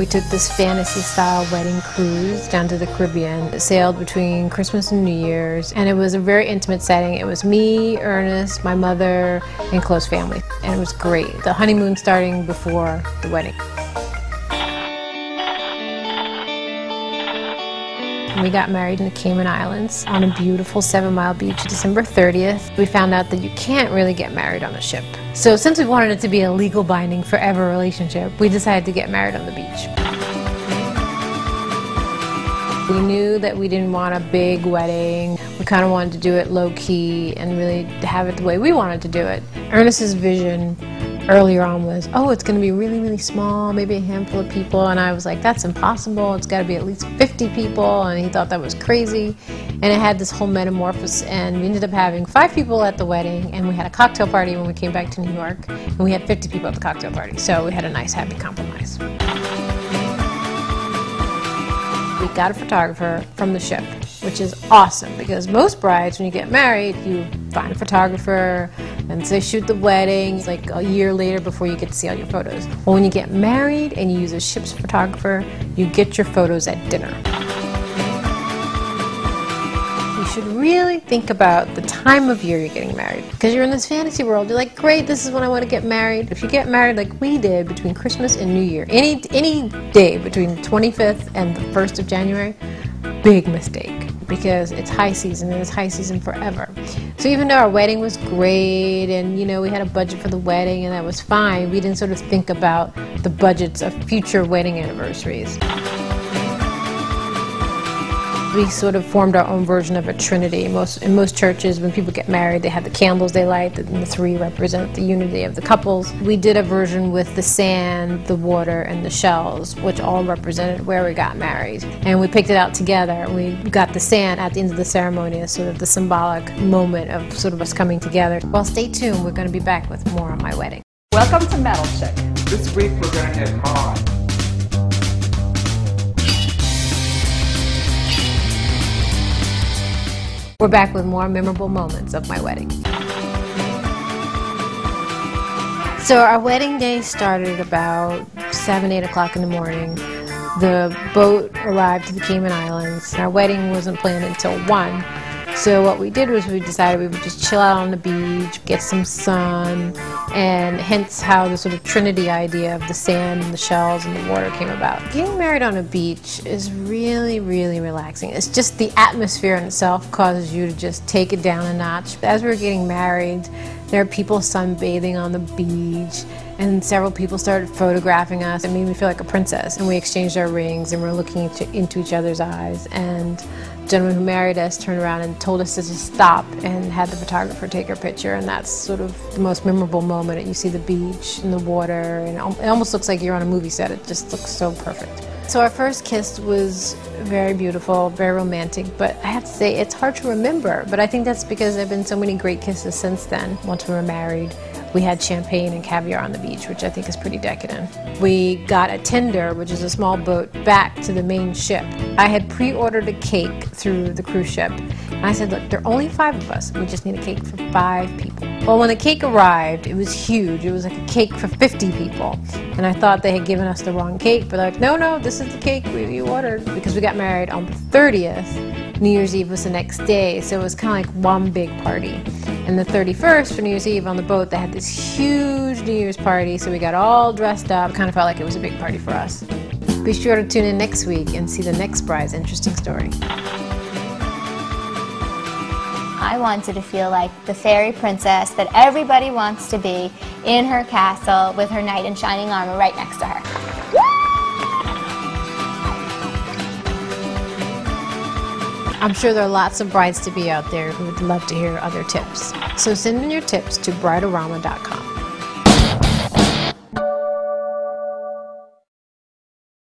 We took this fantasy-style wedding cruise down to the Carribean. It sailed between Christmas and New Year's, and it was a very intimate setting. It was me, Ernest, my mother, and close family, and it was great. The honeymoon starting before the wedding. We got married in the Cayman Islands on a beautiful 7-mile beach December 30th. We found out that you can't really get married on a ship. So since we wanted it to be a legal binding forever relationship, we decided to get married on the beach. We knew that we didn't want a big wedding. We kind of wanted to do it low-key and really have it the way we wanted to do it. Ernest's vision earlier on was, oh, it's going to be really, really small, maybe a handful of people. And I was like, that's impossible. It's got to be at least 50 people. And he thought that was crazy. And it had this whole metamorphosis. And we ended up having 5 people at the wedding. And we had a cocktail party when we came back to New York. And we had 50 people at the cocktail party. So we had a nice, happy compromise. We got a photographer from the ship, which is awesome because most brides, when you get married, you find a photographer and they shoot the wedding. It's like a year later before you get to see all your photos. Well, when you get married and you use a ship's photographer, you get your photos at dinner. You should really think about the time of year you're getting married because you're in this fantasy world. You're like, great, this is when I want to get married. If you get married like we did between Christmas and New Year, any day between the 25th and the 1st of January, big mistake because it's high season and it's high season forever. So even though our wedding was great and we had a budget for the wedding and that was fine, we didn't sort of think about the budgets of future wedding anniversaries. We sort of formed our own version of a trinity. In most churches, when people get married, they have the candles they light, and the 3 represent the unity of the couples. We did a version with the sand, the water, and the shells, which all represented where we got married. And we picked it out together. We got the sand at the end of the ceremony as sort of the symbolic moment of sort of us coming together. Well, stay tuned. We're going to be back with more on my wedding. Welcome to Metal Chick. This week we're going to have Maude. We're back with more memorable moments of my wedding. So our wedding day started at about 7, 8 o'clock in the morning. The boat arrived to the Cayman Islands. Our wedding wasn't planned until 1. So what we did was we decided we would just chill out on the beach, get some sun, and hence how the sort of trinity idea of the sand and the shells and the water came about. Getting married on a beach is really, really relaxing. It's just the atmosphere in itself causes you to just take it down a notch. As we were getting married, there are people sunbathing on the beach, and several people started photographing us. It made me feel like a princess. And we exchanged our rings, and we're looking into each other's eyes. And the gentleman who married us turned around and told us to just stop and had the photographer take our picture. And that's sort of the most memorable moment. You see the beach and the water, and it almost looks like you're on a movie set. It just looks so perfect. So our first kiss was very beautiful, very romantic, but I have to say it's hard to remember. But I think that's because there have been so many great kisses since then. Once we were married, we had champagne and caviar on the beach, which I think is pretty decadent. We got a tender, which is a small boat, back to the main ship. I had pre-ordered a cake through the cruise ship. And I said, look, there are only 5 of us. We just need a cake for 5 people. Well, when the cake arrived, it was huge. It was like a cake for 50 people. And I thought they had given us the wrong cake, but they're like, no, this is the cake you ordered. Because we got married on the 30th. New Year's Eve was the next day, so it was kind of like one big party. And the 31st for New Year's Eve on the boat, they had this huge New Year's party, so we got all dressed up. Kind of felt like it was a big party for us. Be sure to tune in next week and see the next bride's interesting story. I wanted to feel like the fairy princess that everybody wants to be in her castle with her knight in shining armor right next to her. I'm sure there are lots of brides to be out there who would love to hear other tips. So send in your tips to Brideorama.com.